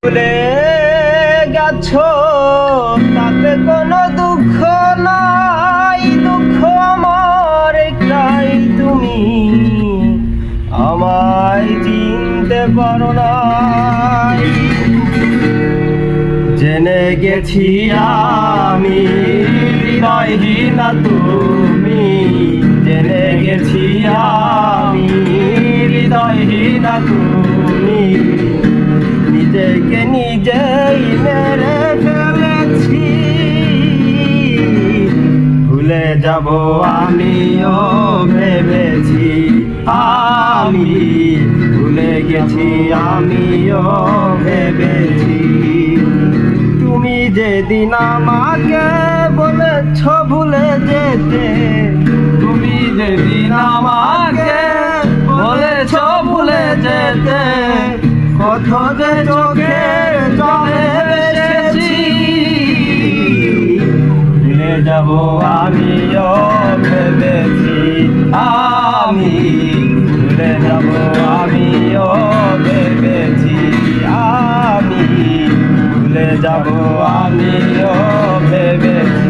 ভুলে গেছো তাতে কোনো দুঃখ নাই, দুঃখ আমার একটাই, তুমি আমায় চিনতে পারো নাই। জেনে গেছি আমি হৃদয়হীন তুমি, জেনে গেছি আমি হৃদয়হীন তুমি, নিজেকে নিজেই মেরে ফেলেছি। ভুলে যাব আমিও ভেবেছি, আমি ভুলে গেছি আমিও ভেবেছি। তুমি যেদিন আমাকে বলেছ ভুলে যেতে, তুমি যেদিন আমাকে বলেছ ভুলে যেতে, কত যে চোখে জলে ভেসেছি। ভুলে যাব আমিও ভেবেছি, আমি ভুলে যাব আমিও ভেবেছি, আমি ভুলে যাব আমিও ভেবেছি।